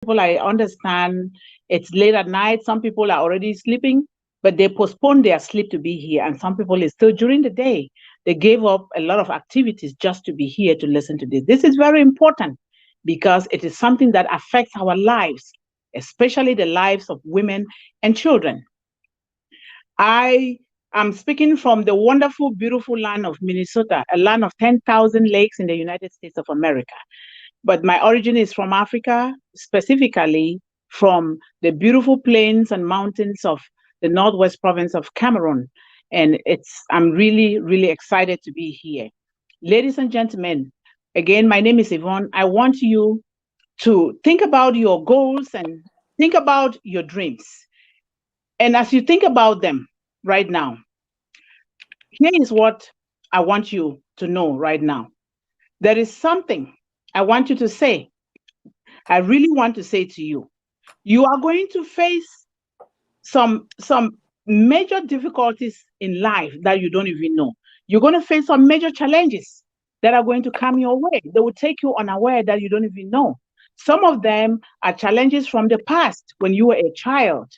people, I understand it's late at night. Some people are already sleeping, but they postpone their sleep to be here. And some people is still during the day. They gave up a lot of activities just to be here to listen to this. This is very important because it is something that affects our lives, especially the lives of women and children. I am speaking from the wonderful, beautiful land of Minnesota, a land of 10,000 lakes in the United States of America. But my origin is from Africa, specifically from the beautiful plains and mountains of the northwest province of Cameroon. And I'm really, really excited to be here. Ladies and gentlemen, again, my name is Yvonne. I want you to think about your goals and think about your dreams. And as you think about them right now, here is what I want you to know right now. There is something I want you to say. I really want to say to you, you are going to face some major difficulties in life that you don't even know. You're going to face some major challenges that are going to come your way. They will take you unaware that you don't even know. Some of them are challenges from the past when you were a child,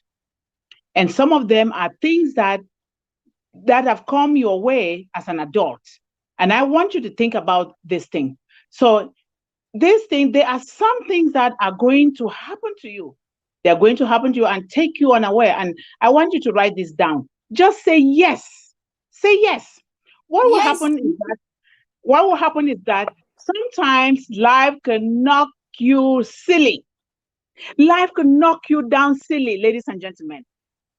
and some of them are things that have come your way as an adult. And I want you to think about this thing. So this thing, there are some things that are going to happen to you. They're going to happen to you and take you unaware. And I want you to write this down. Just say yes. Say yes. What will Yes. happen is that what will happen is that sometimes life can knock you silly. Life can knock you down silly, ladies and gentlemen.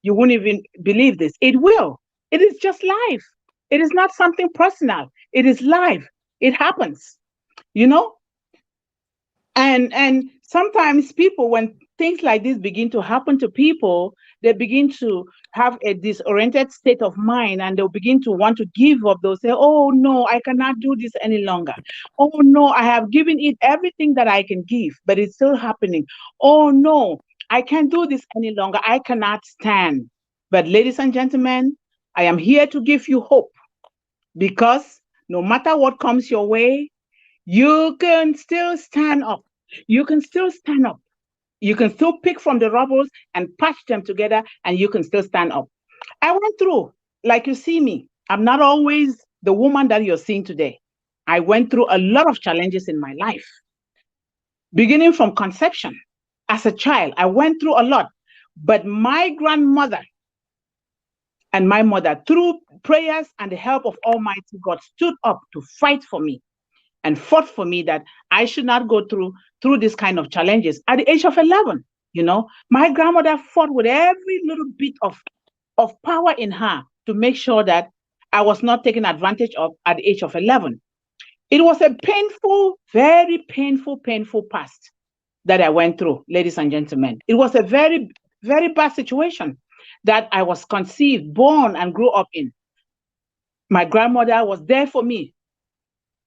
You won't even believe this. It will. It is just life. It is not something personal. It is life. It happens, you know? And sometimes people, when things like this begin to happen to people, they begin to have a disoriented state of mind, and they'll begin to want to give up. They'll say, oh no, I cannot do this any longer. Oh no, I have given it everything that I can give, but it's still happening. Oh no, I can't do this any longer. I cannot stand. But ladies and gentlemen, I am here to give you hope, because no matter what comes your way, you can still stand up. You can still stand up. You can still pick from the rubbles and patch them together, and you can still stand up. I went through, like you see me, I'm not always the woman that you're seeing today. I went through a lot of challenges in my life, beginning from conception. As a child, I went through a lot. But my grandmother and my mother, through prayers and the help of Almighty God, stood up to fight for me and fought for me that I should not go through this kind of challenges at the age of 11. My grandmother fought with every little bit of power in her to make sure that I was not taken advantage of at the age of 11. It was a painful, very painful, painful past that I went through, ladies and gentlemen. It was a very, very bad situation that I was conceived, born, and grew up in. My grandmother was there for me,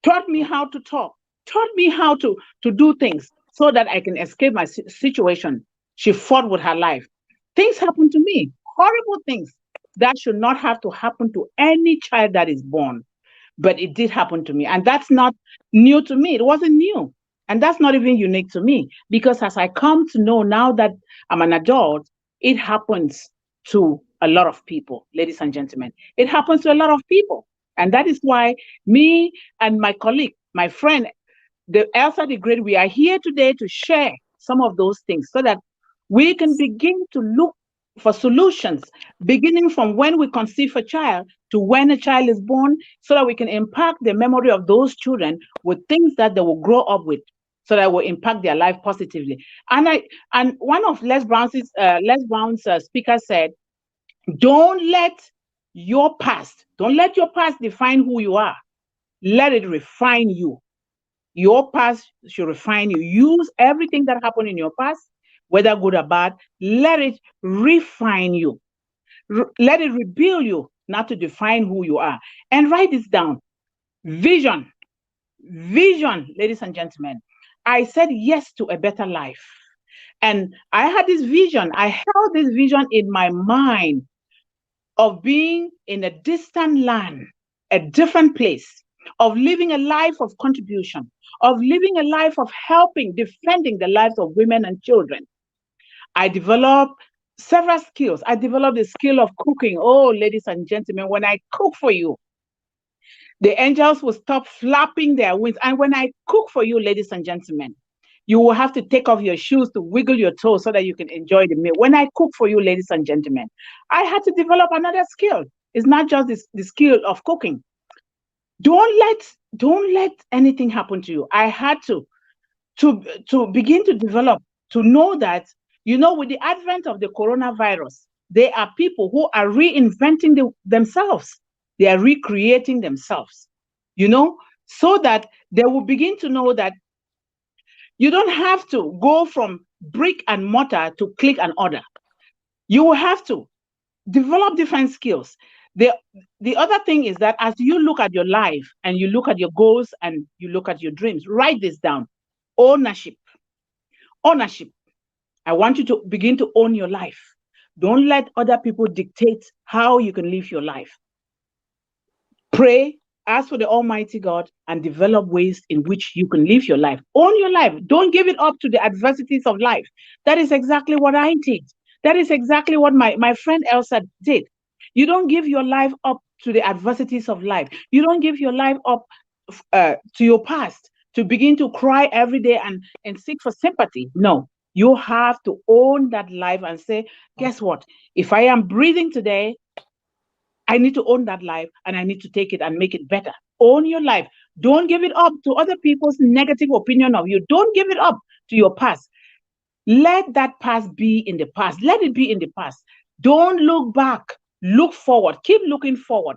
taught me how to talk, taught me how to do things so that I can escape my situation. She fought with her life. Things happen to me, horrible things that should not have to happen to any child that is born. But it did happen to me. And that's not new to me. It wasn't new. And that's not even unique to me, because as I come to know now that I'm an adult, it happens to a lot of people, ladies and gentlemen. It happens to a lot of people. And that is why me and my colleague, my friend, the Elsa the Great, we are here today to share some of those things so that we can begin to look for solutions, beginning from when we conceive a child to when a child is born, so that we can impact the memory of those children with things that they will grow up with, so that will impact their life positively. And one of Les Brown's speakers said, don't don't let your past define who you are. Let it refine you. Your past should refine you. Use everything that happened in your past, whether good or bad, let it refine you. Let it rebuild you, not to define who you are. And write this down. Vision. Vision, ladies and gentlemen. I said yes to a better life. And I had this vision. I held this vision in my mind of being in a distant land, a different place. of living a life of contribution, of living a life of helping, defending the lives of women and children. I developed several skills. I developed the skill of cooking. Oh, ladies and gentlemen, when I cook for you, the angels will stop flapping their wings. And when I cook for you, ladies and gentlemen, you will have to take off your shoes to wiggle your toes so that you can enjoy the meal. When I cook for you, ladies and gentlemen, I had to develop another skill. It's not just the skill of cooking. Don't let anything happen to you. I had to begin to develop, to know that, with the advent of the coronavirus, there are people who are reinventing themselves. They are recreating themselves, so that they will begin to know that you don't have to go from brick and mortar to click and order. You will have to develop different skills. The, the other thing is that as you look at your life and you look at your goals and you look at your dreams, write this down. Ownership. Ownership. I want you to begin to own your life. Don't let other people dictate how you can live your life. Pray, ask for the Almighty God, and develop ways in which you can live your life. Own your life. Don't give it up to the adversities of life. That is exactly what I did. That is exactly what my friend Elsa did. You don't give your life up to the adversities of life. You don't give your life up to your past to begin to cry every day and seek for sympathy. No, you have to own that life and say, guess what? If I am breathing today, I need to own that life and I need to take it and make it better. Own your life. Don't give it up to other people's negative opinion of you. Don't give it up to your past. Let that past be in the past. Let it be in the past. Don't look back. Look forward. Keep looking forward.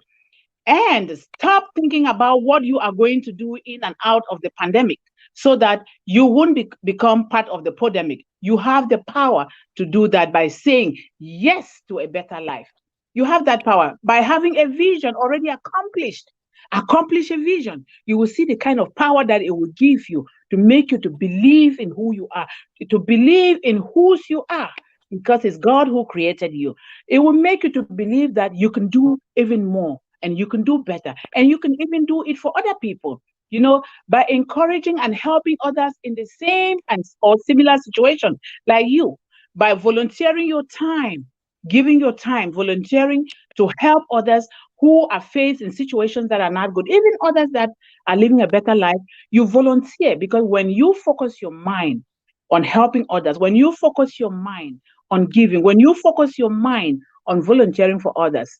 And stop thinking about what you are going to do in and out of the pandemic so that you won't become part of the pandemic. You have the power to do that by saying yes to a better life. You have that power by having a vision already accomplished. Accomplish a vision. You will see the kind of power that it will give you to make you to believe in who you are, to believe in whose you are, because it's God who created you. It will make you to believe that you can do even more and you can do better and you can even do it for other people, by encouraging and helping others in the same and or similar situation like you, by volunteering your time, giving your time, volunteering to help others who are faced in situations that are not good, even others that are living a better life. You volunteer because when you focus your mind on helping others, when you focus your mind on giving, when you focus your mind on volunteering for others,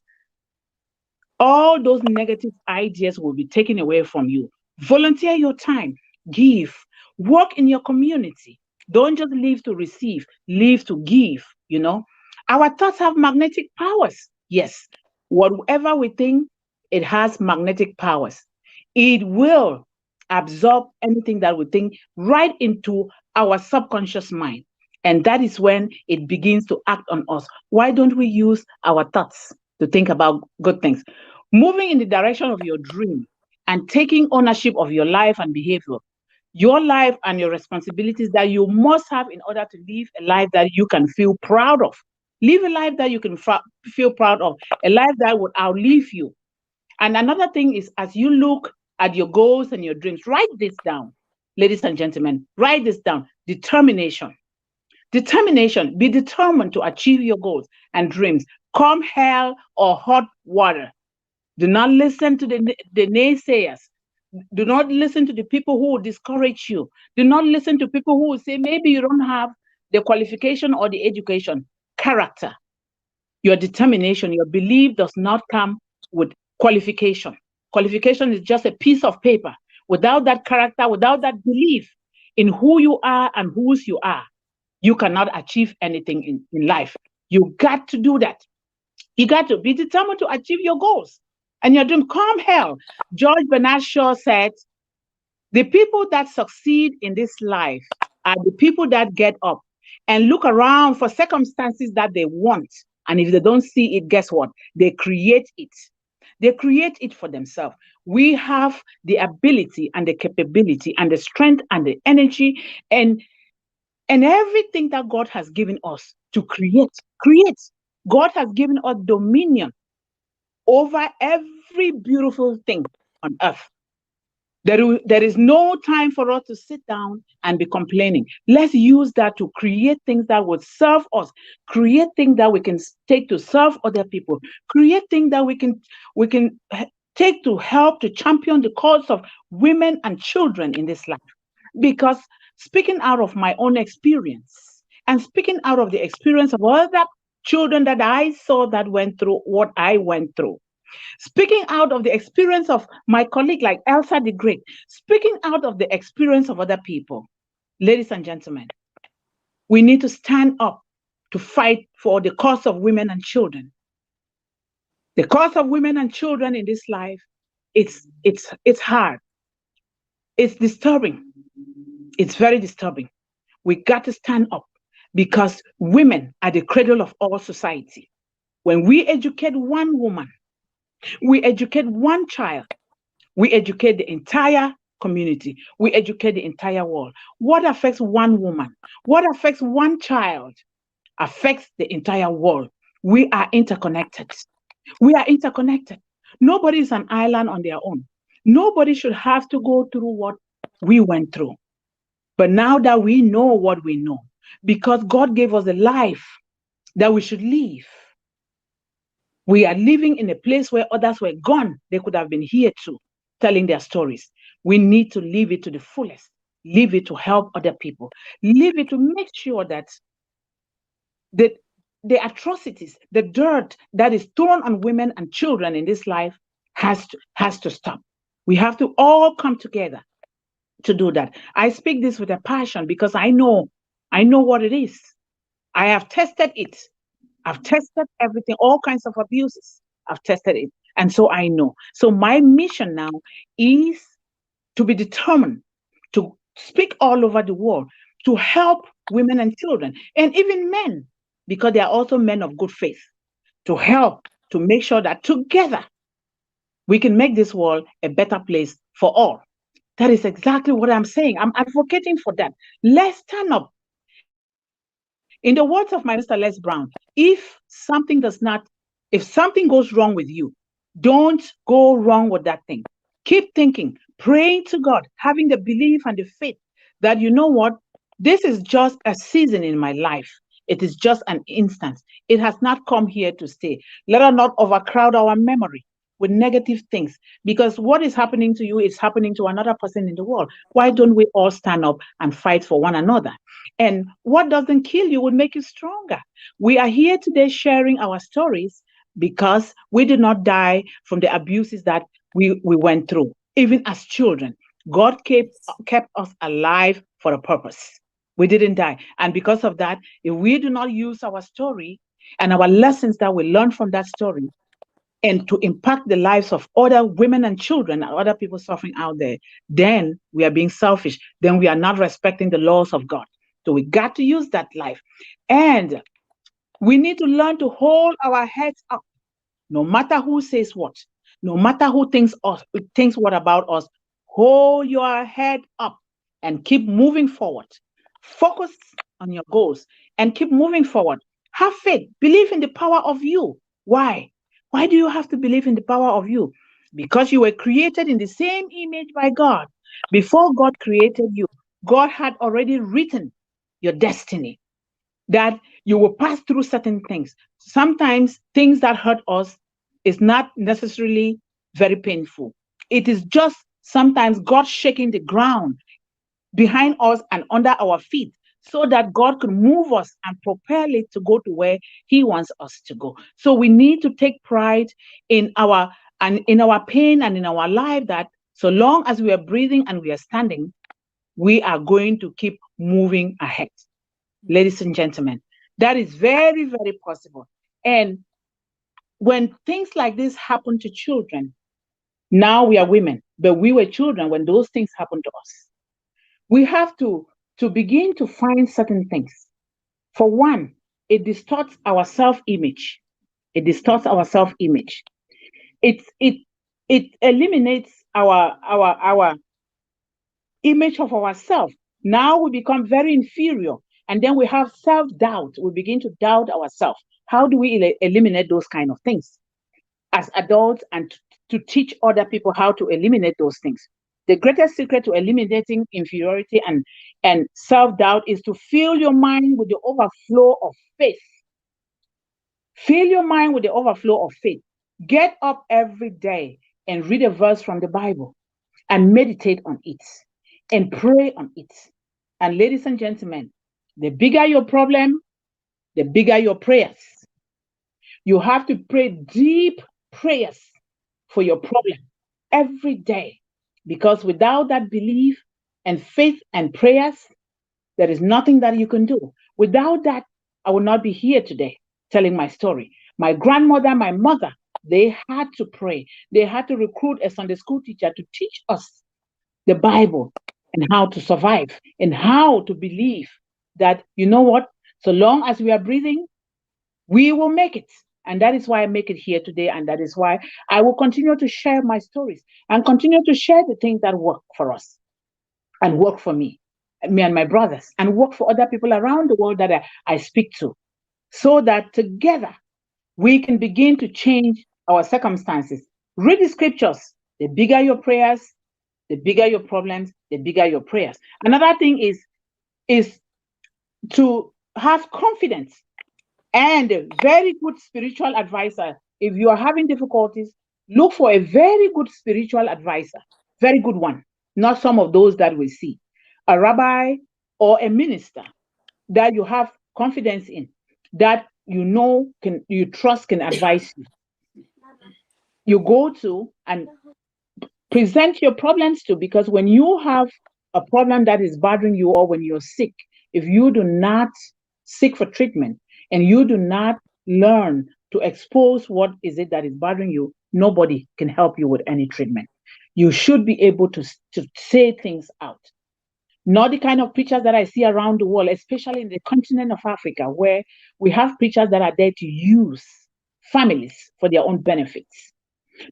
all those negative ideas will be taken away from you. Volunteer your time, give, work in your community. Don't just live to receive, live to give. Our thoughts have magnetic powers. Yes, whatever we think, it has magnetic powers. It will absorb anything that we think right into our subconscious mind. And that is when it begins to act on us. Why don't we use our thoughts to think about good things? Moving in the direction of your dream and taking ownership of your life and behavior, your life and your responsibilities that you must have in order to live a life that you can feel proud of. Live a life that you can feel proud of, a life that would outlive you. And another thing is, as you look at your goals and your dreams, write this down, ladies and gentlemen, write this down. Determination. Determination. Be determined to achieve your goals and dreams, come hell or hot water. Do not listen to the naysayers. Do not listen to the people who will discourage you. Do not listen to people who will say, maybe you don't have the qualification or the education. Character, your determination, your belief does not come with qualification. Qualification is just a piece of paper. Without that character, without that belief in who you are and whose you are, you cannot achieve anything in life. You got to do that. You got to be determined to achieve your goals and your dream. Come hell. George Bernard Shaw said, the people that succeed in this life are the people that get up and look around for circumstances that they want. And if they don't see it, guess what? They create it. They create it for themselves. We have the ability and the capability and the strength and the energy and everything that God has given us to create. Create. God has given us dominion over every beautiful thing on earth. There is no time for us to sit down and be complaining. Let's use that to create things that would serve us, create things that we can take to serve other people, create things that we can take to help to champion the cause of women and children in this life. Because speaking out of my own experience and speaking out of the experience of other children that I saw that went through what I went through, speaking out of the experience of my colleague like Elsa the Great, speaking out of the experience of other people. Ladies and gentlemen, we need to stand up to fight for the cause of women and children. The cause of women and children in this life, it's hard. It's disturbing. It's very disturbing. We got to stand up because women are the cradle of all society. When we educate one woman, we educate one child, we educate the entire community, we educate the entire world. What affects one woman, what affects one child, affects the entire world. We are interconnected. We are interconnected. Nobody is an island on their own. Nobody should have to go through what we went through. But now that we know what we know, because God gave us a life that we should live, we are living in a place where others were gone. They could have been here too, telling their stories. We need to live it to the fullest, live it to help other people, live it to make sure that the, the atrocities, the dirt that is thrown on women and children in this life has to stop. We have to all come together to do that. I speak this with a passion because I know what it is. I have tested it. I've tested everything, all kinds of abuses. I've tested it. And so I know. So my mission now is to be determined to speak all over the world, to help women and children, and even men, because they are also men of good faith, to help to make sure that together we can make this world a better place for all. That is exactly what I'm saying. I'm advocating for that. Let's stand up. In the words of my sister Les Brown, if something goes wrong with you, don't go wrong with that thing. Keep thinking, praying to God, having the belief and the faith that you know what, this is just a season in my life. It is just an instance. It has not come here to stay. Let us not overcrowd our memory with negative things, because what is happening to you is happening to another person in the world. Why don't we all stand up and fight for one another? And what doesn't kill you will make you stronger. We are here today sharing our stories because we did not die from the abuses that we went through, even as children. God kept us alive for a purpose. We didn't die. And because of that, if we do not use our story and our lessons that we learn from that story and to impact the lives of other women and children and other people suffering out there, then we are being selfish. Then we are not respecting the laws of God. So we got to use that life. And we need to learn to hold our heads up, no matter who says what, no matter who thinks what about us. Hold your head up and keep moving forward. Focus on your goals and keep moving forward. Have faith. Believe in the power of you. Why? Why do you have to believe in the power of you? Because you were created in the same image by God. Before God created you, God had already written your destiny, that you will pass through certain things. Sometimes things that hurt us is not necessarily very painful. It is just sometimes God shaking the ground behind us and under our feet so that God could move us and propel it to go to where He wants us to go. So we need to take pride in our pain and in our life, that so long as we are breathing and we are standing, we are going to keep moving ahead. Ladies and gentlemen, that is very, very possible. And when things like this happen to children, now we are women, but we were children when those things happened to us. We have to begin to find certain things. For one, it distorts our self-image. It distorts our self-image. It eliminates our image of ourselves. Now we become very inferior, and then we have self-doubt. We begin to doubt ourselves. How do we eliminate those kind of things as adults, and to teach other people how to eliminate those things? The greatest secret to eliminating inferiority and self-doubt is to fill your mind with the overflow of faith. Fill your mind with the overflow of faith. Get up every day and read a verse from the Bible and meditate on it and pray on it. And ladies and gentlemen, the bigger your problem, the bigger your prayers. You have to pray deep prayers for your problem every day, because without that belief and faith and prayers, there is nothing that you can do. Without that, I would not be here today telling my story. My grandmother, my mother, they had to pray. They had to recruit a Sunday school teacher to teach us the Bible and how to survive and how to believe that, you know what, so long as we are breathing, we will make it. And that is why I make it here today. And that is why I will continue to share my stories and continue to share the things that work for us and work for me and my brothers, and work for other people around the world that I speak to, so that together we can begin to change our circumstances. Read the scriptures. The bigger your prayers, the bigger your problems, the bigger your prayers. Another thing is to have confidence and a very good spiritual advisor. If you are having difficulties, look for a very good spiritual advisor, very good one, not some of those that we see. A rabbi or a minister that you have confidence in, that you trust can advise you. You go to and present your problems to, because when you have a problem that is bothering you, or when you're sick, if you do not seek for treatment and you do not learn to expose what is it that is bothering you, nobody can help you with any treatment. You should be able to say things out. Not the kind of preachers that I see around the world, especially in the continent of Africa, where we have preachers that are there to use families for their own benefits.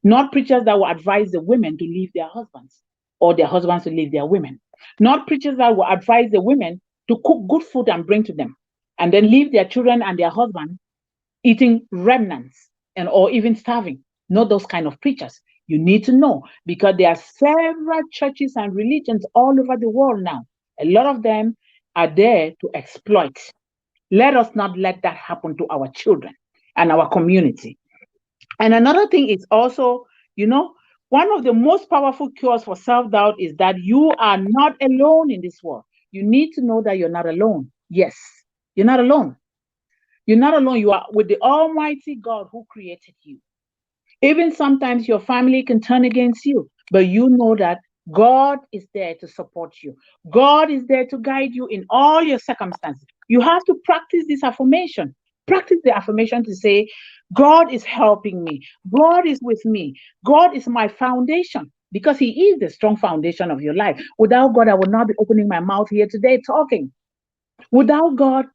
Not preachers that will advise the women to leave their husbands, or their husbands to leave their women. Not preachers that will advise the women to cook good food and bring to them, and then leave their children and their husband eating remnants or even starving. Not those kind of preachers. You need to know, because there are several churches and religions all over the world now. A lot of them are there to exploit. Let us not let that happen to our children and our community. And another thing is also, one of the most powerful cures for self-doubt is that you are not alone in this world. You need to know that you're not alone. Yes, you're not alone. You're not alone. You are with the Almighty God who created you. Even sometimes your family can turn against you, but you know that God is there to support you. God is there to guide you in all your circumstances. You have to practice this affirmation. Practice the affirmation to say, God is helping me. God is with me. God is my foundation, because He is the strong foundation of your life. Without God, I would not be opening my mouth here today talking. Without God,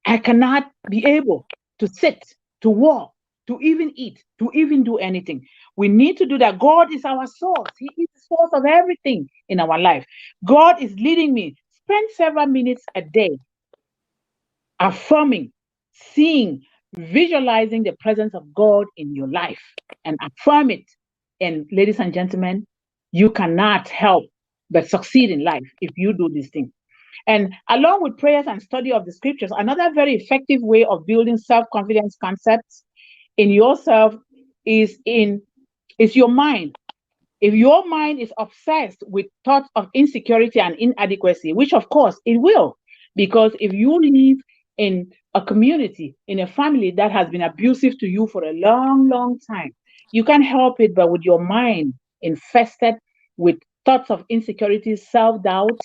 I cannot be able to sit, to walk, to even eat, to even do anything. We need to do that. God is our source. He is the source of everything in our life. God is leading me. Spend several minutes a day affirming, seeing, visualizing the presence of God in your life, and affirm it. And ladies and gentlemen, you cannot help but succeed in life if you do these things. And along with prayers and study of the scriptures, another very effective way of building self-confidence concepts in yourself is your mind. If your mind is obsessed with thoughts of insecurity and inadequacy, which of course it will, because if you live in a community, in a family that has been abusive to you for a long, long time, you can't help it but with your mind infested with thoughts of insecurity, self-doubt,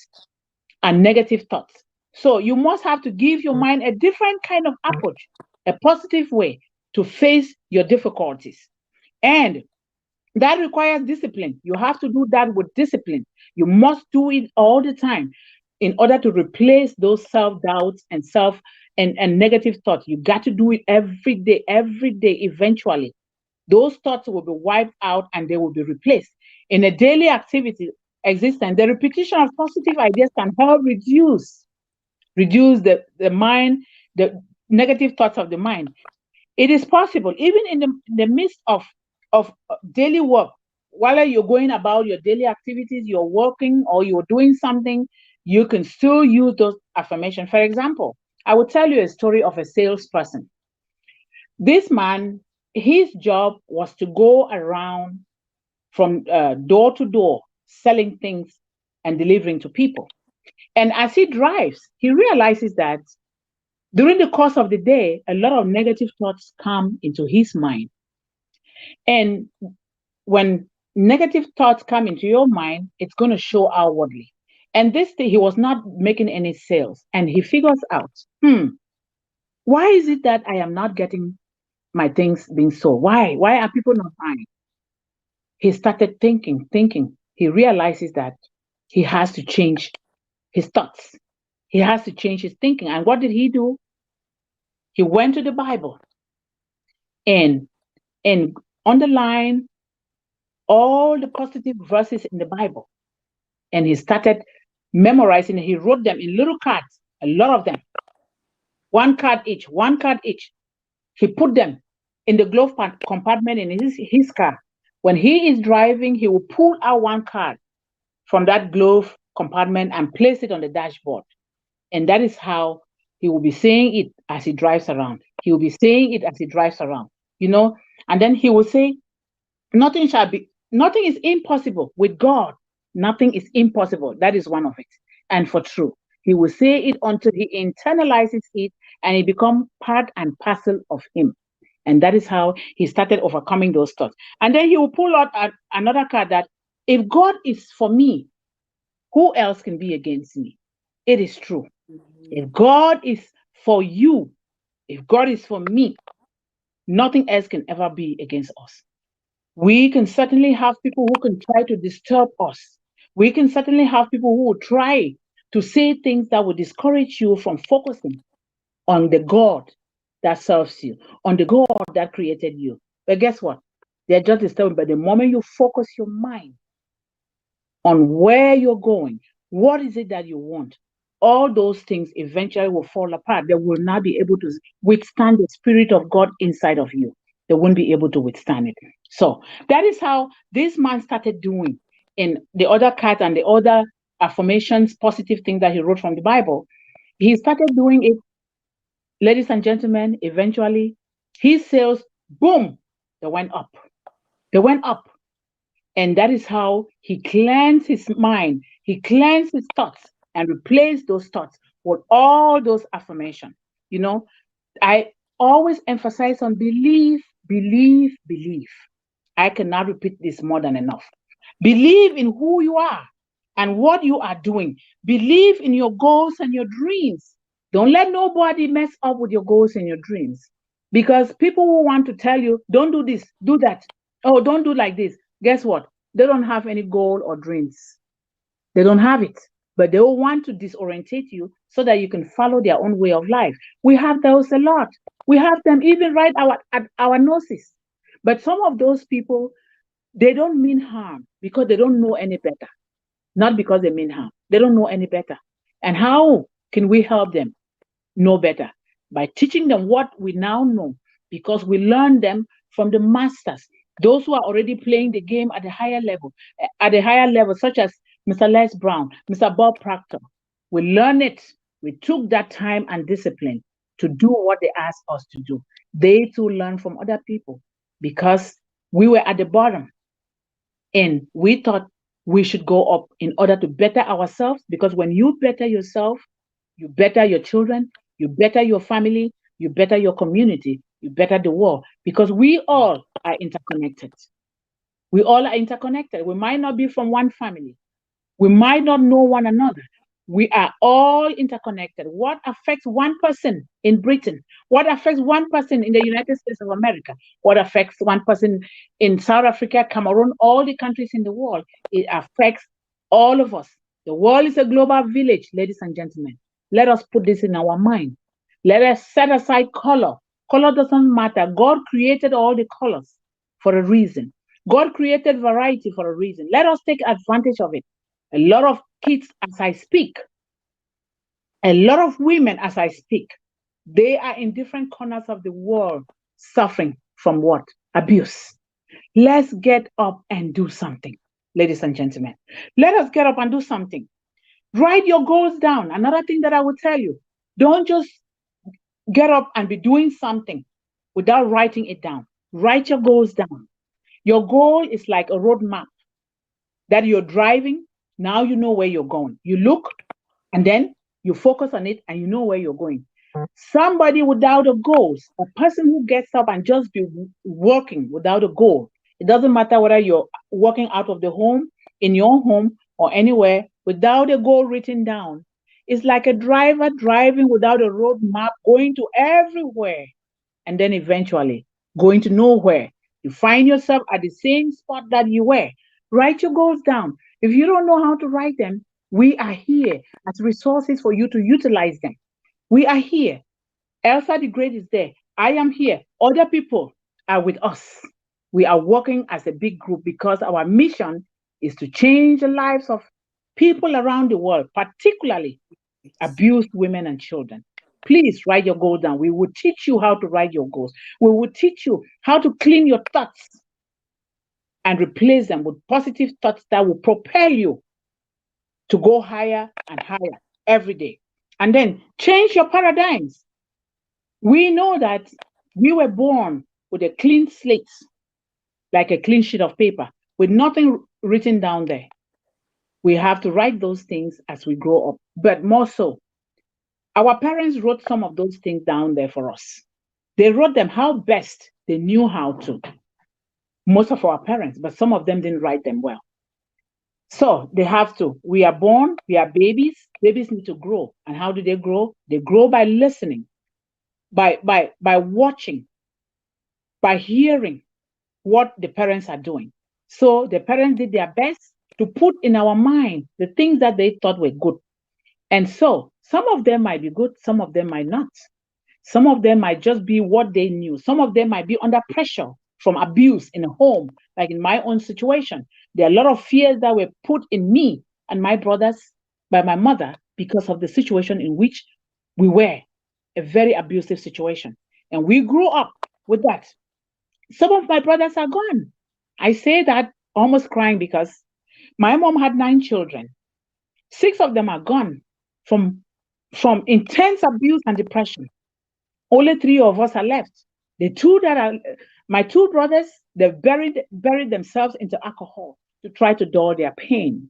and negative thoughts. So you must have to give your mind a different kind of approach, a positive way to face your difficulties. And that requires discipline. You have to do that with discipline. You must do it all the time in order to replace those self-doubts and negative thoughts. You got to do it every day, eventually. Those thoughts will be wiped out and they will be replaced. In a daily activity existence, the repetition of positive ideas can help reduce the mind, the negative thoughts of the mind. It is possible, even in the midst of daily work, while you're going about your daily activities, you're working or you're doing something, you can still use those affirmations. For example, I will tell you a story of a salesperson. This man, his job was to go around from door to door selling things and delivering to people. And as he drives, he realizes that during the course of the day, a lot of negative thoughts come into his mind. And when negative thoughts come into your mind, it's going to show outwardly. And this day, he was not making any sales. And he figures out, why is it that I am not getting my things being sold? Why? Why are people not buying? He started thinking. He realizes that he has to change his thoughts. He has to change his thinking. And what did he do? He went to the Bible and underlined all the positive verses in the Bible. And he started memorizing. He wrote them in little cards, a lot of them, one card each, one card each. He put them in the glove compartment in his car. When he is driving, he will pull out one card from that glove compartment and place it on the dashboard. And that is how he will be saying it as he drives around. He will be saying it as he drives around, you know. And then he will say, nothing is impossible with God. Nothing is impossible. That is one of it. And for true, he will say it until he internalizes it and it becomes part and parcel of him. And that is how he started overcoming those thoughts. And then he will pull out another card that if God is for me, who else can be against me? It is true. If God is for you, if God is for me, nothing else can ever be against us. We can certainly have people who can try to disturb us. We can certainly have people who will try to say things that will discourage you from focusing on the God that serves you, on the God that created you. But guess what? They're just disturbing. But the moment you focus your mind on where you're going, what is it that you want, all those things eventually will fall apart. They will not be able to withstand the Spirit of God inside of you. They won't be able to withstand it. So that is how this man started doing in the other card and the other affirmations, positive things that he wrote from the Bible. He started doing it, ladies and gentlemen. Eventually, his sales, boom, they went up. They went up. And that is how he cleansed his mind, he cleansed his thoughts and replaced those thoughts with all those affirmations. You know, I always emphasize on believe, believe, believe. I cannot repeat this more than enough. Believe in who you are and what you are doing. Believe in your goals and your dreams. Don't let nobody mess up with your goals and your dreams. Because people will want to tell you, don't do this, do that. Oh, don't do like this. Guess what? They don't have any goal or dreams. They don't have it. But they will want to disorientate you so that you can follow their own way of life. We have those a lot. We have them even right at our noses. But some of those people, they don't mean harm because they don't know any better. Not because they mean harm. They don't know any better. And how can we help them know better? By teaching them what we now know, because we learn them from the masters, those who are already playing the game at a higher level, such as Mr. Les Brown, Mr. Bob Proctor. We learn it. We took that time and discipline to do what they asked us to do. They too learn from other people because we were at the bottom and we thought we should go up in order to better ourselves, because when you better yourself, you better your children, you better your family, you better your community, you better the world, because we all are interconnected. We all are interconnected. We might not be from one family. We might not know one another. We are all interconnected. What affects one person in Britain? What affects one person in the United States of America? What affects one person in South Africa, Cameroon, all the countries in the world? It affects all of us. The world is a global village, ladies and gentlemen. Let us put this in our mind. Let us set aside color. Color doesn't matter. God created all the colors for a reason. God created variety for a reason. Let us take advantage of it. A lot of kids, as I speak, a lot of women, as I speak, they are in different corners of the world suffering from what? Abuse. Let's get up and do something, ladies and gentlemen. Let us get up and do something. Write your goals down. Another thing that I would tell you, don't just get up and be doing something without writing it down. Write your goals down. Your goal is like a roadmap that you're driving. Now you know where you're going. You look and then you focus on it and you know where you're going. Somebody without a goal, a person who gets up and just be working without a goal. It doesn't matter whether you're working out of the home, in your home, or anywhere, without a goal written down. It's like a driver driving without a road map, going to everywhere and then eventually going to nowhere. You find yourself at the same spot that you were. Write your goals down. If you don't know how to write them, we are here as resources for you to utilize them. We are here. Elsa the Great is there. I am here. Other people are with us. We are working as a big group because our mission is to change the lives of people around the world, particularly abused women and children. Please write your goals down. We will teach you how to write your goals. We will teach you how to clean your thoughts and replace them with positive thoughts that will propel you to go higher and higher every day. And then change your paradigms. We know that we were born with a clean slate, like a clean sheet of paper, with nothing written down there. We have to write those things as we grow up. But more so, our parents wrote some of those things down there for us. They wrote them how best they knew how to. Most of our parents, but some of them didn't write them well. So they have to. We are born, we are babies. Babies need to grow. And how do they grow? They grow by listening, by watching, by hearing what the parents are doing. So the parents did their best to put in our mind the things that they thought were good. And so some of them might be good, some of them might not. Some of them might just be what they knew. Some of them might be under pressure from abuse in a home, like in my own situation. There are a lot of fears that were put in me and my brothers by my mother because of the situation in which we were, a very abusive situation. And we grew up with that. Some of my brothers are gone. I say that almost crying because my mom had 9 children. 6 of them are gone from intense abuse and depression. Only 3 of us are left. The two that are my 2 brothers, they buried themselves into alcohol to try to dull their pain.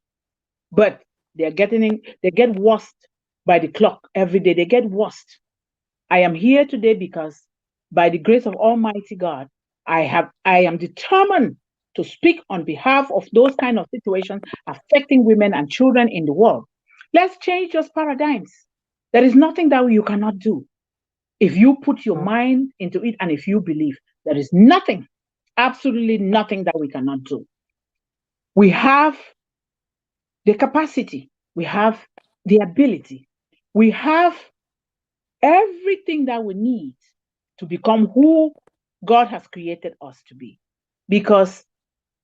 But they get worse by the clock every day. They get worse. I am here today because by the grace of Almighty God, I am determined to speak on behalf of those kind of situations affecting women and children in the world. Let's change those paradigms. There is nothing that you cannot do. If you put your mind into it and if you believe, there is nothing, absolutely nothing that we cannot do. We have the capacity, we have the ability, we have everything that we need to become who God has created us to be. Because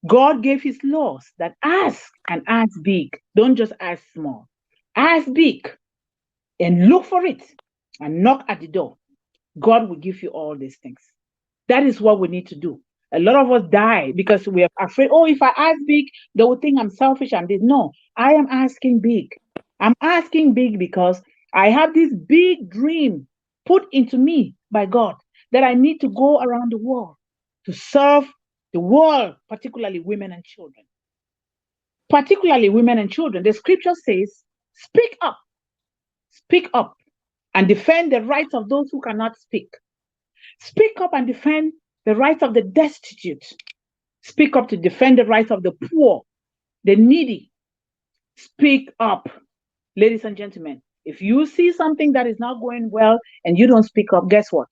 God gave his laws that ask and ask big. Don't just ask small. Ask big and look for it and knock at the door. God will give you all these things. That is what we need to do. A lot of us die because we are afraid, oh, if I ask big, they will think I'm selfish and this. No, I am asking big. I'm asking big because I have this big dream put into me by God that I need to go around the world to serve the world, particularly women and children. Particularly women and children. The scripture says, speak up and defend the rights of those who cannot speak. Speak up and defend the rights of the destitute. Speak up to defend the rights of the poor, the needy. Speak up. Ladies and gentlemen, if you see something that is not going well and you don't speak up, guess what?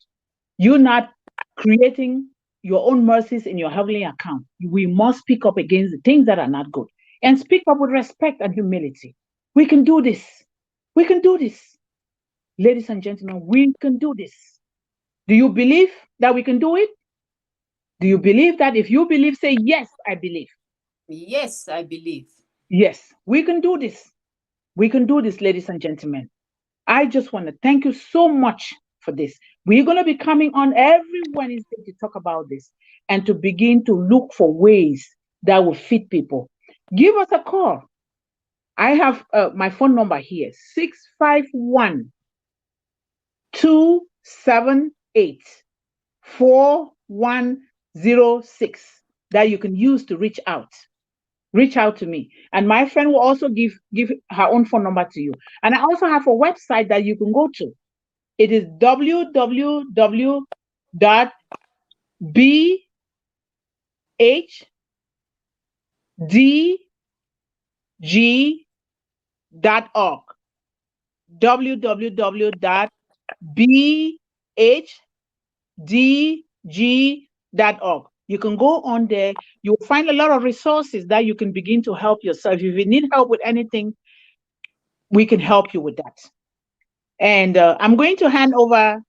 You're not creating your own mercies in your heavenly account. We must speak up against the things that are not good and speak up with respect and humility. We can do this. We can do this. Ladies and gentlemen, we can do this. Do you believe that we can do it? Do you believe that? If you believe, say, yes, I believe. Yes, I believe. Yes, we can do this. We can do this, ladies and gentlemen. I just want to thank you so much for this. We're going to be coming on every Wednesday to talk about this and to begin to look for ways that will fit people. Give us a call. I have my phone number here, 651 278 4106, that you can use to reach out. Reach out to me. And my friend will also give her own phone number to you. And I also have a website that you can go to. It is www.bhdg.org. www.bhdg.org. You can go on there. You'll find a lot of resources that you can begin to help yourself. If you need help with anything, we can help you with that. And I'm going to hand over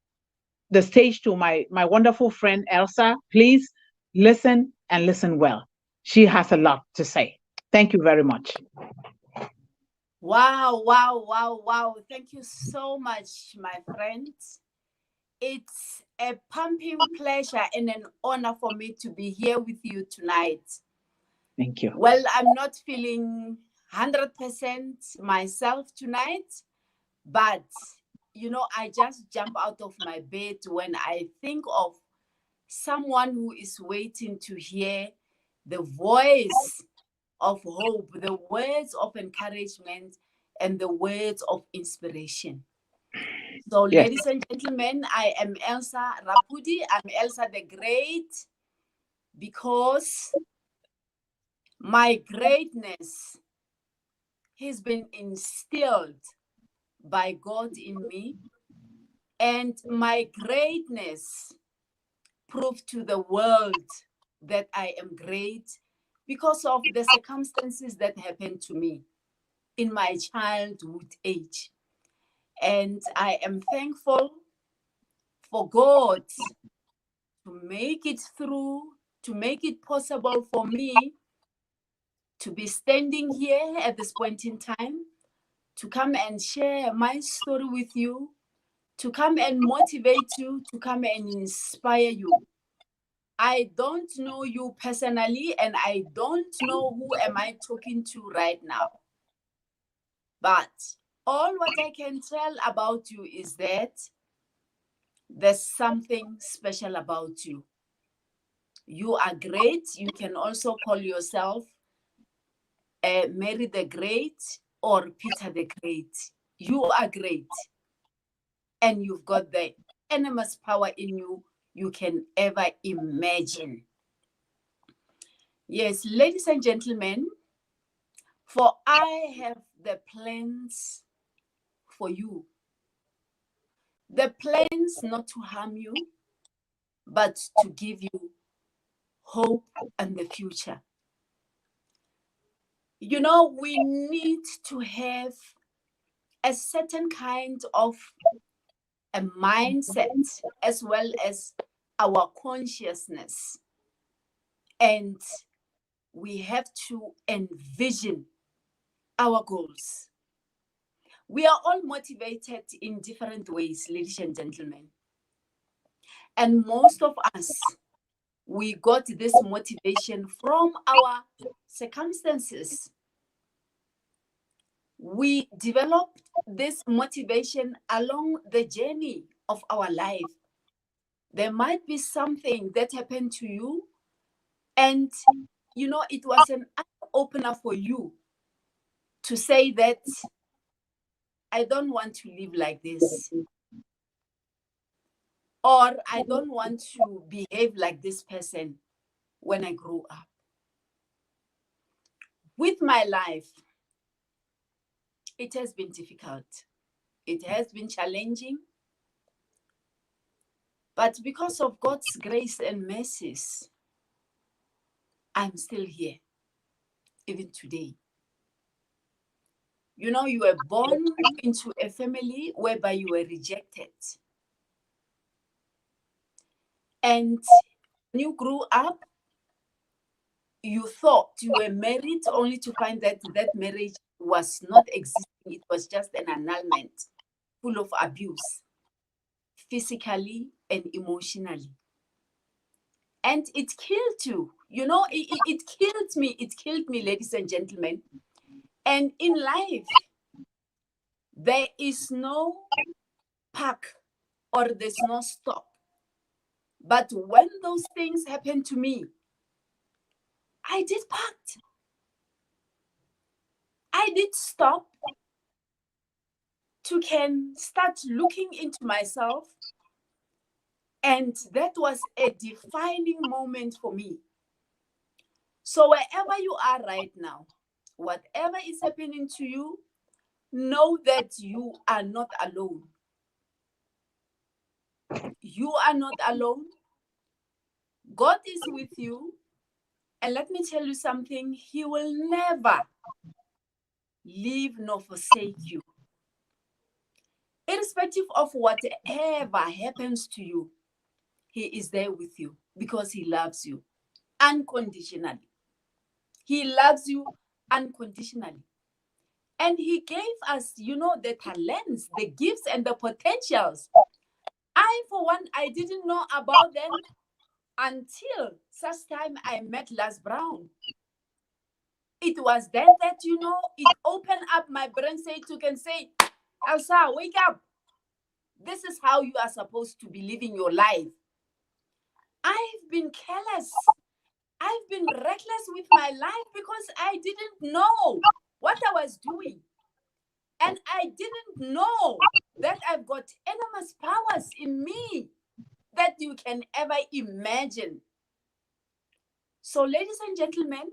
the stage to my wonderful friend Elsa. Please listen and listen well. She has a lot to say. Thank you very much. Wow, wow, wow, wow. Thank you so much, my friend. It's a pumping pleasure and an honor for me to be here with you tonight. Thank you. Well, I'm not feeling 100% myself tonight, but I just jump out of my bed when I think of someone who is waiting to hear the voice of hope, the words of encouragement, and the words of inspiration. So, Yes. ladies and gentlemen, I am Elsa Rapudi. I'm Elsa the Great because my greatness has been instilled by God in me, and my greatness proved to the world that I am great because of the circumstances that happened to me in my childhood age. And I am thankful for God to make it through, to make it possible for me to be standing here at this point in time, to come and share my story with you, to come and motivate you, to come and inspire you. I don't know you personally, and I don't know who am I talking to right now. But all what I can tell about you is that there's something special about you. You are great. You can also call yourself Mary the Great or Peter the Great. You are great. And you've got the enormous power in you can ever imagine. Yes, ladies and gentlemen, for I have the plans for you. The plans not to harm you, but to give you hope and the future. We need to have a certain kind of a mindset as well as our consciousness. And we have to envision our goals. We are all motivated in different ways, ladies and gentlemen. And most of us, we got this motivation from our circumstances. We developed this motivation along the journey of our life. There might be something that happened to you, and it was an eye-opener for you to say that I don't want to live like this, or I don't want to behave like this person when I grow up. With my life, it has been difficult. It has been challenging. But because of God's grace and mercies, I'm still here, even today. You were born into a family whereby you were rejected. And when you grew up, you thought you were married only to find that that marriage was not existing. It was just an annulment full of abuse, physically and emotionally. And it killed you. It killed me. It killed me, ladies and gentlemen. And in life, there is no park or there's no stop. But when those things happened to me, I did park. I did stop to can start looking into myself. And that was a defining moment for me. So wherever you are right now, whatever is happening to you, know that you are not alone. You are not alone. God is with you. And let me tell you something, He will never leave nor forsake you. Irrespective of whatever happens to you, He is there with you because He loves you unconditionally. He loves you unconditionally. And He gave us, the talents, the gifts, and the potentials. For one, I didn't know about them until such time I met Les Brown. It was then that, it opened up my brain, can say, Elsa, wake up. This is how you are supposed to be living your life. I've been careless. I've been reckless with my life because I didn't know what I was doing. And I didn't know that I've got enormous powers in me that you can ever imagine. So, ladies and gentlemen,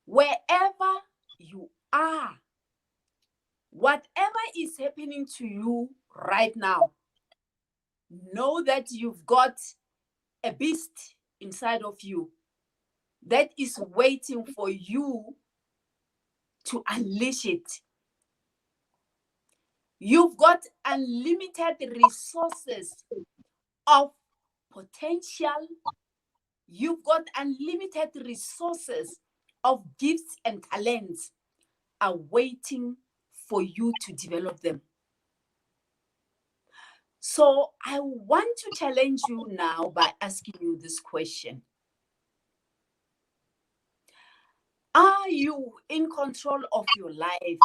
wherever you are, whatever is happening to you right now, know that you've got a beast inside of you that is waiting for you to unleash it. You've got unlimited resources of potential. You've got unlimited resources of gifts and talents are waiting for you to develop them. So I want to challenge you now by asking you this question. Are you in control of your life?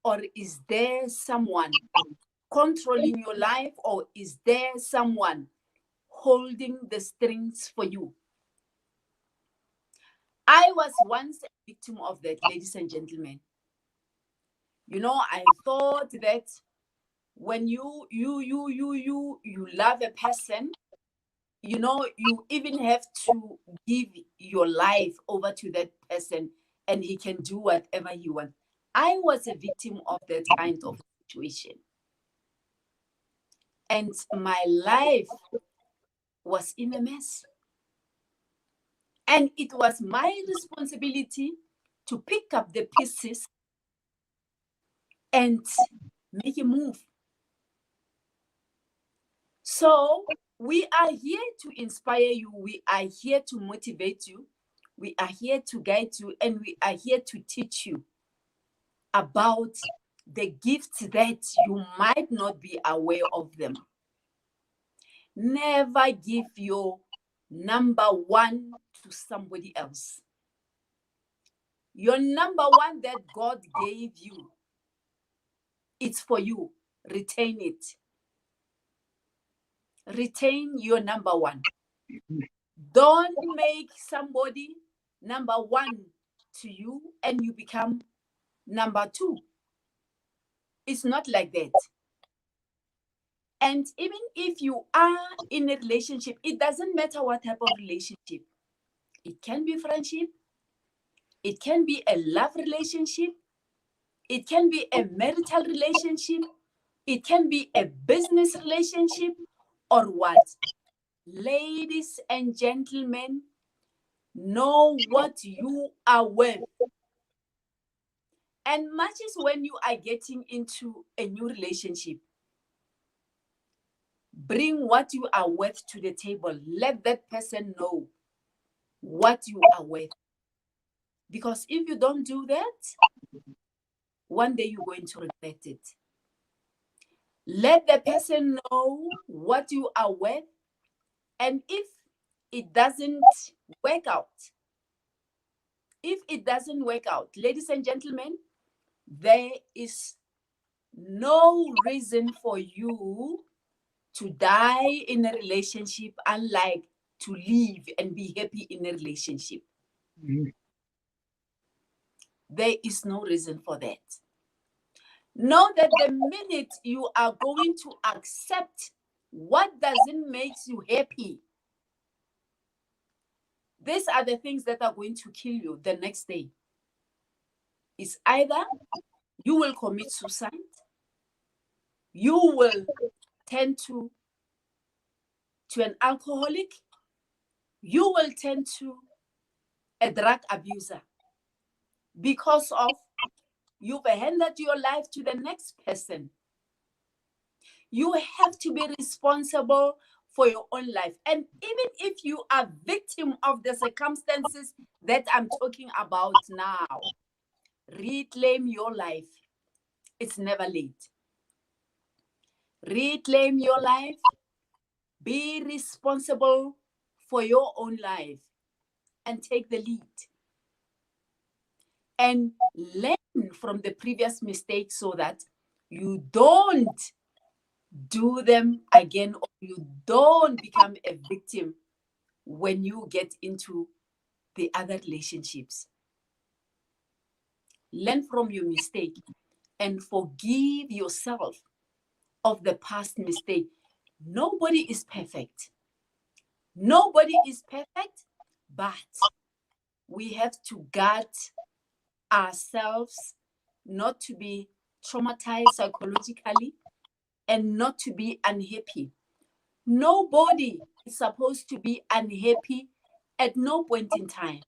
Or is there someone controlling your life? Or is there someone holding the strings for you? I was once a victim of that, ladies and gentlemen. I thought that when you love a person, you even have to give your life over to that person and he can do whatever he wants. I was a victim of that kind of situation. And my life was in a mess. And it was my responsibility to pick up the pieces and make a move. So we are here to inspire you. We are here to motivate you. We are here to guide you. And we are here to teach you about the gifts that you might not be aware of them. Never give your number one to somebody else. Your number one that God gave you, it's for you. Retain it. Retain your number one. Don't make somebody number one to you and you become number two. It's not like that. And even if you are in a relationship, it doesn't matter what type of relationship. It can be friendship. It can be a love relationship. It can be a marital relationship. It can be a business relationship or what? Ladies and gentlemen, know what you are worth. And much as when you are getting into a new relationship, bring what you are worth to the table. Let that person know what you are worth. Because if you don't do that, one day you're going to regret it. Let the person know what you are worth. And if it doesn't work out, ladies and gentlemen, there is no reason for you to die in a relationship, unlike to live and be happy in a relationship. Mhm. There is no reason for that. Know that the minute you are going to accept what doesn't make you happy, these are the things that are going to kill you the next day. It's either you will commit suicide, you will turn to an alcoholic, you will turn to a drug abuser, because of you've handed your life to the next person. You have to be responsible for your own life. And even if you are victim of the circumstances that I'm talking about now, reclaim your life. It's never late. Reclaim your life. Be responsible for your own life and take the lead. And learn from the previous mistakes so that you don't do them again, or you don't become a victim when you get into the other relationships. Learn from your mistake and forgive yourself of the past mistake. Nobody is perfect. Nobody is perfect, but we have to guard ourselves not to be traumatized psychologically and not to be unhappy. Nobody is supposed to be unhappy at no point in time.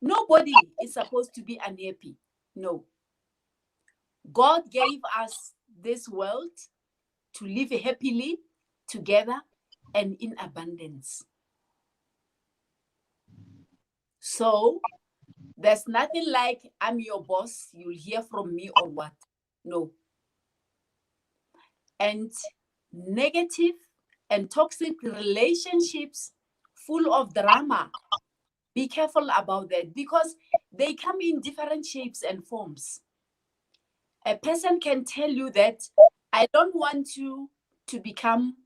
Nobody is supposed to be unhappy. No. God gave us this world to live happily together and in abundance. So there's nothing like I'm your boss, you'll hear from me or what. No. And negative and toxic relationships full of drama, be careful about that, because they come in different shapes and forms. A person can tell you that I don't want you to become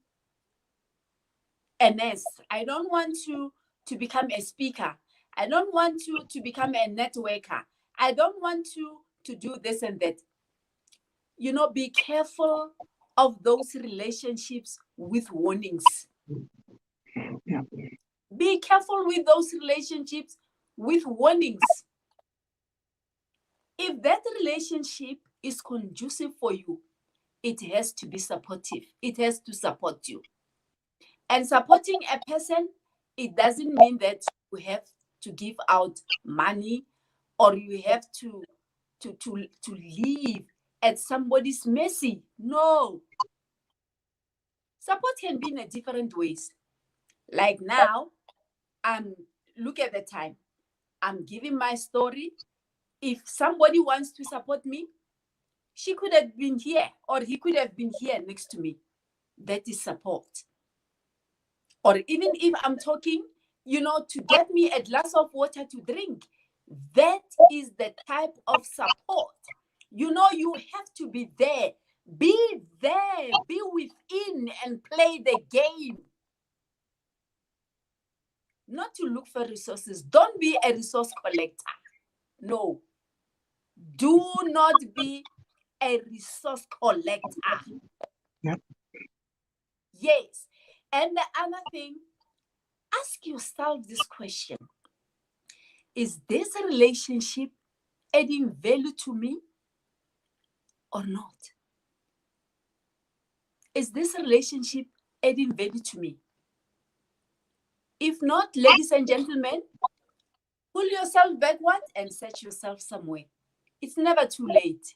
a nurse. I don't want you to become a speaker. I don't want you to become a networker. I don't want you to do this and that. You know, be careful of those relationships with warnings. Yeah. Be careful with those relationships with warnings. If that relationship is conducive for you, it has to be supportive. It has to support you. And supporting a person, it doesn't mean that you have to give out money or you have to live at somebody's mercy. No. Support can be in a different ways. Like now, look at the time. I'm giving my story. If somebody wants to support me, she could have been here or he could have been here next to me. That is support. Or even if I'm talking, to get me a glass of water to drink, that is the type of support. You have to be there. Be there, be within and play the game. Not to look for resources. Don't be a resource collector. No. Do not be a resource collector. Yep. Yes. And the other thing, ask yourself this question. Is this relationship adding value to me or not? Is this relationship adding value to me? If not, ladies and gentlemen, pull yourself backward and set yourself somewhere. It's never too late.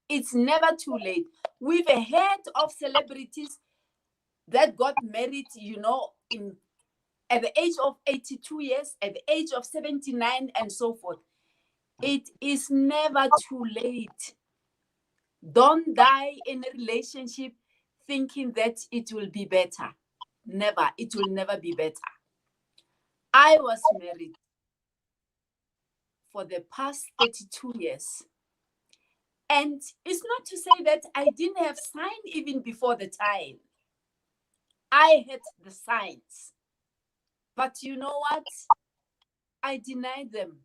It's never too late. We've heard of celebrities that got married, at the age of 82 years, at the age of 79, and so forth. It is never too late. Don't die in a relationship thinking that it will be better. Never. It will never be better. I was married for the past 32 years. And it's not to say that I didn't have sign even before the time. I had the signs. But you know what? I denied them.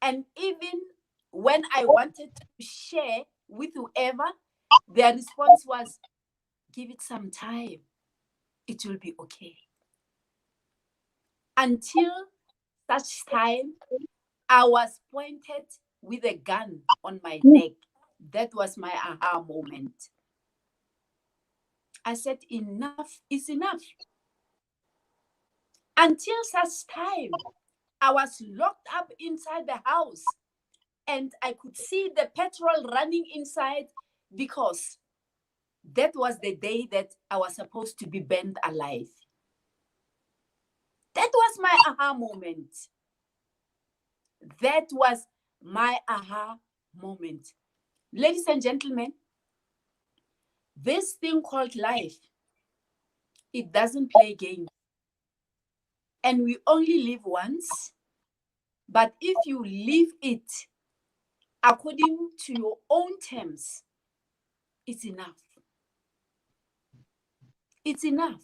And even when I wanted to share with whoever, their response was, give it some time. It will be okay. Until such time, I was pointed with a gun on my neck. That was my aha moment. I said, enough is enough. Until such time, I was locked up inside the house and I could see the petrol running inside because that was the day that I was supposed to be burned alive. That was my aha moment. That was my aha moment. Ladies and gentlemen, this thing called life, it doesn't play games. And we only live once. But if you live it according to your own terms, it's enough. It's enough.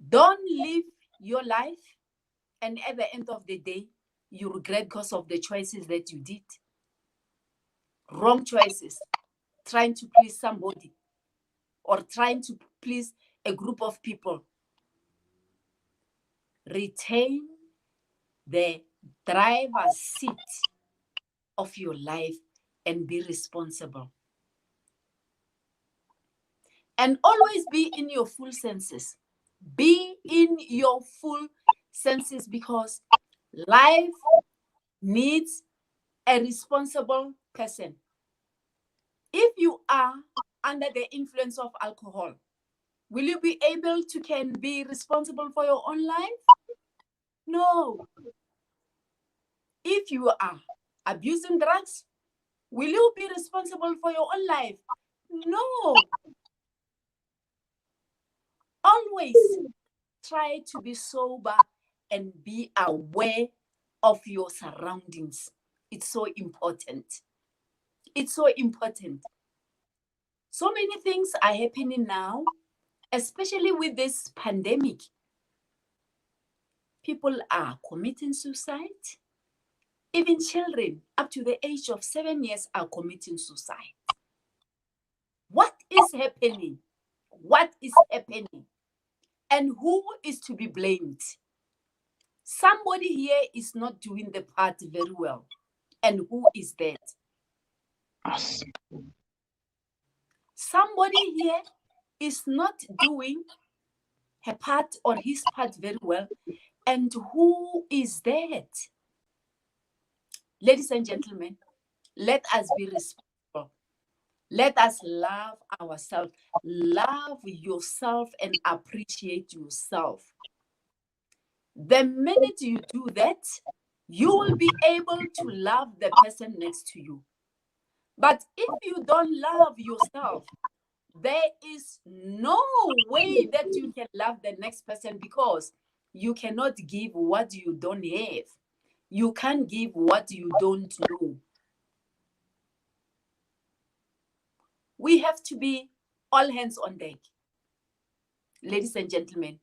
Don't live your life and at the end of the day, you regret because of the choices that you did. Wrong choices. Trying to please somebody or trying to please a group of people. Retain the driver's seat of your life and be responsible. And always be in your full senses. Be in your full senses because life needs a responsible person. If you are under the influence of alcohol, will you be able to be responsible for your own life? No. If you are abusing drugs, will you be responsible for your own life? No. Always try to be sober and be aware of your surroundings. It's so important. It's so important. So many things are happening now, especially with this pandemic. People are committing suicide. Even children up to the age of 7 years are committing suicide. What is happening? What is happening? And who is to be blamed? Somebody here is not doing the part very well. And who is that? Us. Somebody here is not doing her part or his part very well. And who is that? Ladies and gentlemen, let us be responsible. Let us love ourselves. Love yourself and appreciate yourself. The minute you do that, you will be able to love the person next to you. But if you don't love yourself, there is no way that you can love the next person because you cannot give what you don't have. You can't give what you don't know. We have to be all hands on deck, ladies and gentlemen.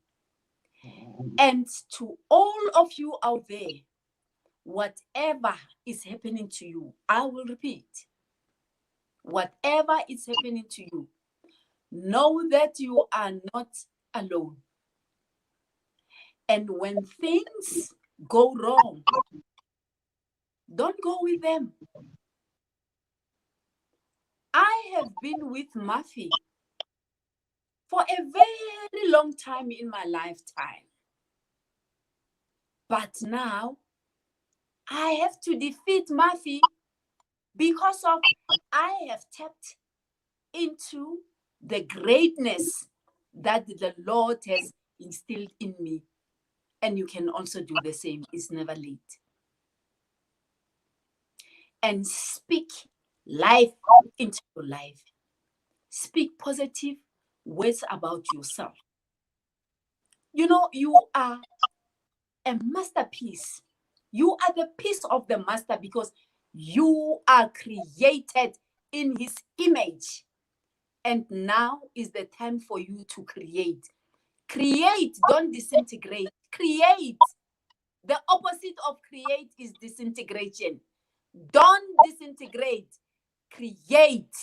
And to all of you out there, whatever is happening to you, I will repeat, whatever is happening to you, know that you are not alone. And when things go wrong, don't go with them. I have been with Murphy for a very long time in my lifetime. But now, I have to defeat Murphy because of I have tapped into the greatness that the Lord has instilled in me. And you can also do the same. It's never late. and speak life into your life. Speak positive words about yourself. You know, you are a masterpiece. You are the piece of the master because you are created in his image. And now is the time for you to create. Create, don't disintegrate. Create. The opposite of create is disintegration. Don't disintegrate. Create.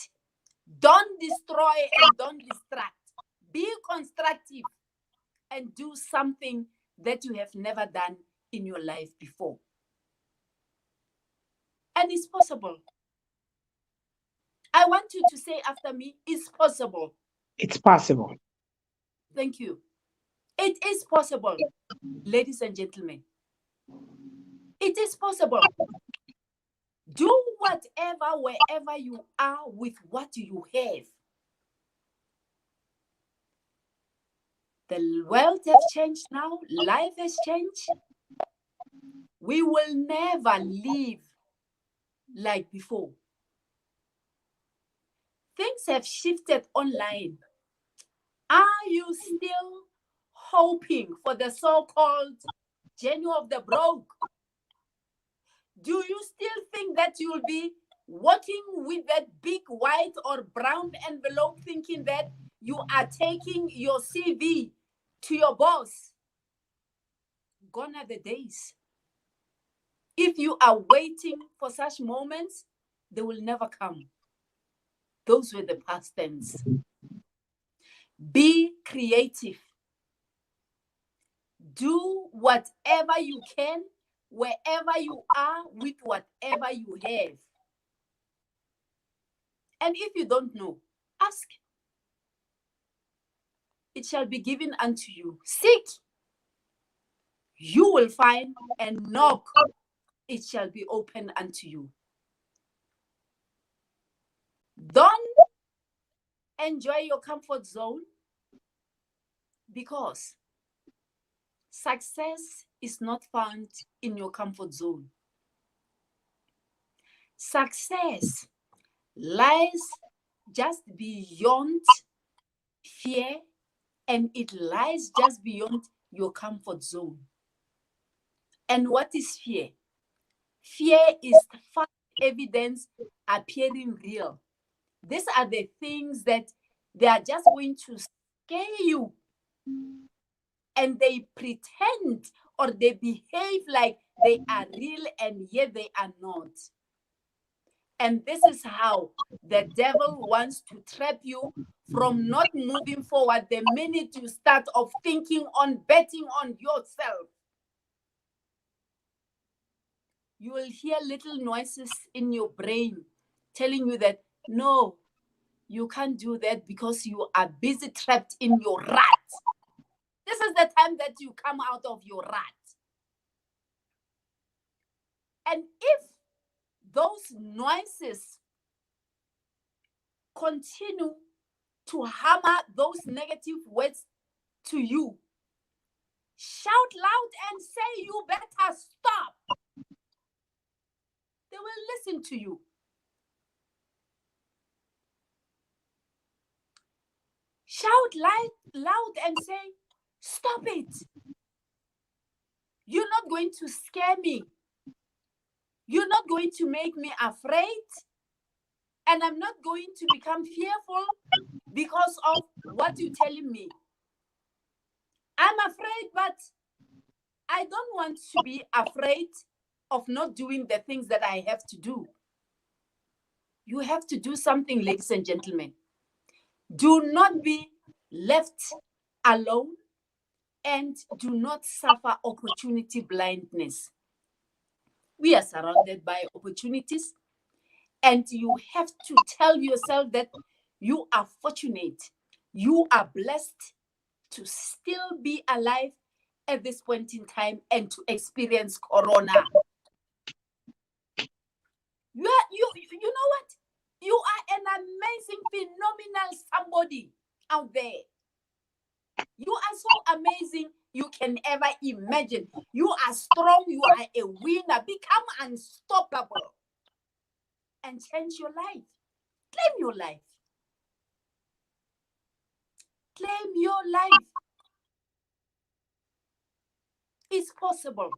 Don't destroy and don't distract. Be constructive and do something that you have never done in your life before. And it's possible. I want you to say after me, it's possible. It's possible. Thank you. It is possible, ladies and gentlemen. It is possible. Do whatever, wherever you are, with what you have. The world has changed now. Life has changed. We will never live like before. Things have shifted online. Are you still hoping for the so-called journey of the broke? Do you still think that you'll be working with that big white or brown envelope thinking that you are taking your CV to your boss? Gone are the days. If you are waiting for such moments, they will never come. Those were the past tense. Be creative. Do whatever you can, wherever you are, with whatever you have. And if you don't know, ask. It shall be given unto you. Seek, you will find, and knock, it shall be opened unto you. Don't enjoy your comfort zone, because success is not found in your comfort zone. Success lies just beyond fear, and it lies just beyond your comfort zone. And what is fear? Fear is false evidence appearing real. These are the things that they are just going to scare you, and they pretend or they behave like they are real, and yet they are not. And this is how the devil wants to trap you from not moving forward the minute you start of thinking on betting on yourself. You will hear little noises in your brain telling you that, no, you can't do that because you are busy trapped in your rut. This is the time that you come out of your rut. And if those noises continue to hammer those negative words to you, shout loud and say, you better stop. They will listen to you. Shout loud and say, stop it. You're not going to scare me. You're not going to make me afraid. And I'm not going to become fearful because of what you're telling me. I'm afraid, but I don't want to be afraid of not doing the things that I have to do. You have to do something, ladies and gentlemen. Do not be left alone, and do not suffer opportunity blindness. We are surrounded by opportunities, and you have to tell yourself that you are fortunate, you are blessed to still be alive at this point in time and to experience Corona. You know what? You are an amazing, phenomenal somebody out there. You are so amazing you can ever imagine. You are strong. You are a winner. Become unstoppable. and change your life. Claim your life. Claim your life. It's possible.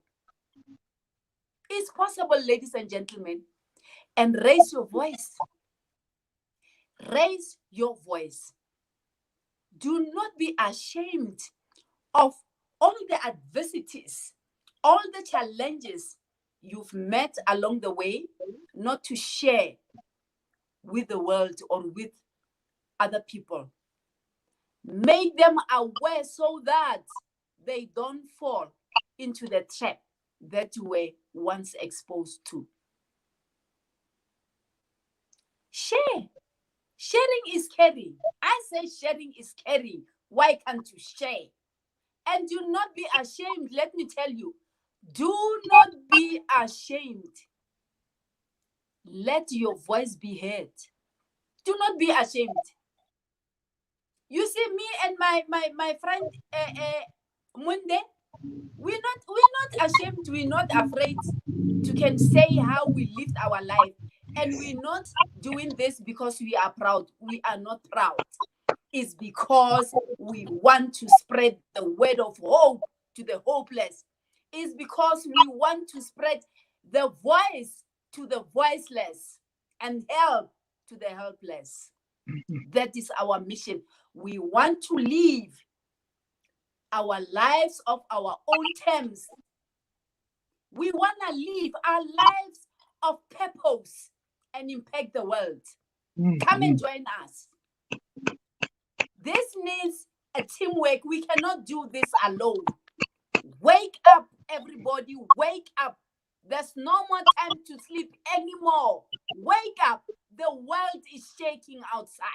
It's possible, ladies and gentlemen. And raise your voice. Raise your voice. Do not be ashamed of all the adversities, all the challenges you've met along the way, not to share with the world or with other people. Make them aware so that they don't fall into the trap that you were once exposed to. Share. Sharing is caring. I say sharing is caring. Why can't you share? And do not be ashamed. Let me tell you, do not be ashamed. Let your voice be heard. Do not be ashamed. You see, me and my friend Munde, we're not ashamed. We're not afraid to can say how we lived our life. And we're not doing this because we are proud. We are not proud. It's because we want to spread the word of hope to the hopeless. It's because we want to spread the voice to the voiceless and help to the helpless. That is our mission. We want to live our lives of our own terms. We want to live our lives of purpose and impact the world. Come and join us. This needs a teamwork. We cannot do this alone. Wake up, everybody. Wake up. There's no more time to sleep anymore. Wake up. The world is shaking outside.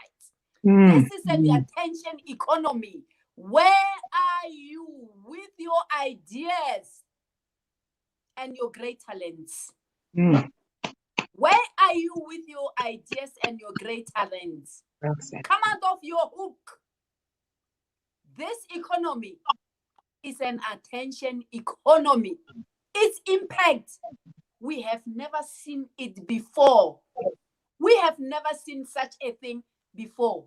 This is an attention economy. Where are you with your ideas and your great talents? Where are you with your ideas and your great talents? Come out of your hook. This economy is an attention economy. Its impact, we have never seen it before. We have never seen such a thing before.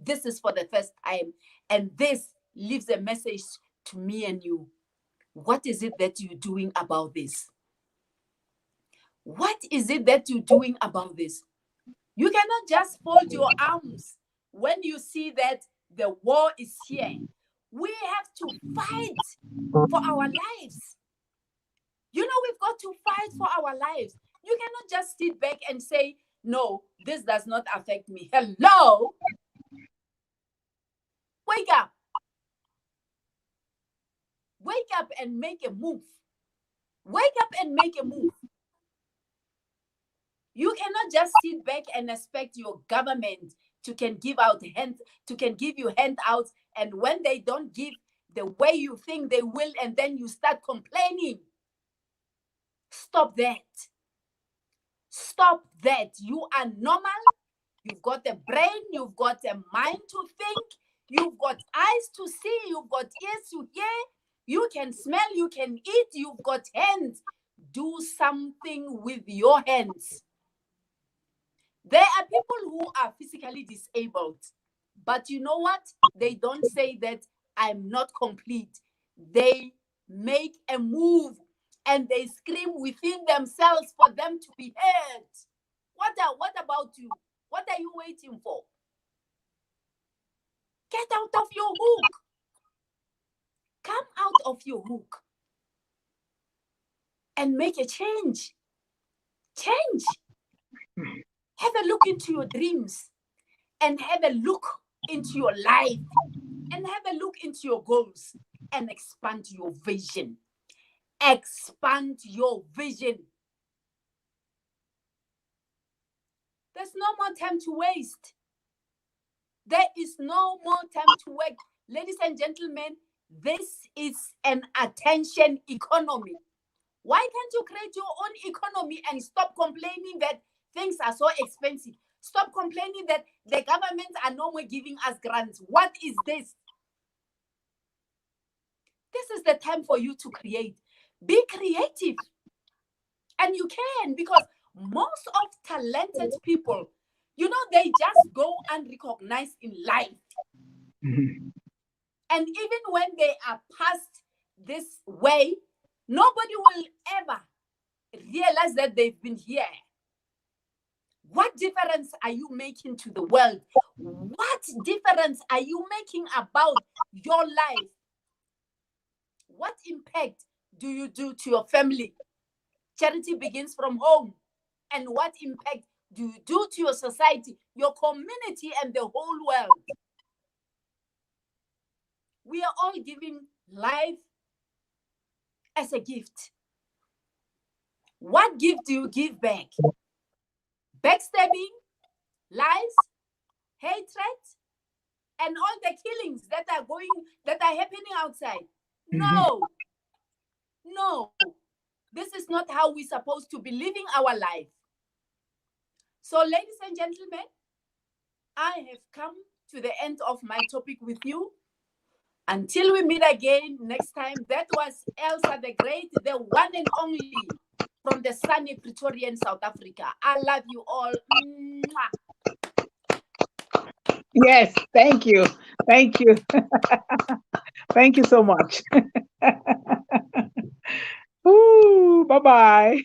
This is for the first time. And this leaves a message to me and you. What is it that you're doing about this? What is it that you're doing about this? You cannot just fold your arms when you see that the war is here. We have to fight for our lives. You know, we've got to fight for our lives. You cannot just sit back and say, no, this does not affect me. Hello? Wake up. Wake up and make a move. Wake up and make a move. You cannot just sit back and expect your government to can give you handouts, and when they don't give the way you think they will, and then you start complaining. Stop that. Stop that. You are normal. You've got a brain. You've got a mind to think. You've got eyes to see. You've got ears to hear. You can smell. You can eat. You've got hands. Do something with your hands. There are people who are physically disabled, but you know what? They don't say that I'm not complete. They make a move and they scream within themselves for them to be heard. What about you? What are you waiting for? Get out of your hook. Come out of your hook and make a change. Change. Have a look into your dreams and have a look into your life and have a look into your goals and expand your vision. Expand your vision. There's no more time to waste. There is no more time to work. Ladies and gentlemen, this is an attention economy. Why can't you create your own economy and stop complaining that things are so expensive? Stop complaining that the government are no more giving us grants. What is this? This is the time for you to create. Be creative. And you can, because Most of talented people, you know, they just go unrecognized in life. Mhm. And even when they are passed this way, nobody will ever realize that they've been here. What difference are you making to the world? What difference are you making about your life? What impact do you do to your family? Charity begins from home. And what impact do you do to your society, your community, and the whole world? We are all giving life as a gift. What gift do you give back? Backstabbing, lies, hatred, and all the killings that are happening outside. No, no. This is not how we're supposed to be living our life. So, ladies and gentlemen, I have come to the end of my topic with you. Until we meet again next time, that was Elsa the Great, the one and only from the sunny Pretoria, South Africa. I love you all. Yes, thank you. Thank you. Thank you so much. Ooh, bye-bye.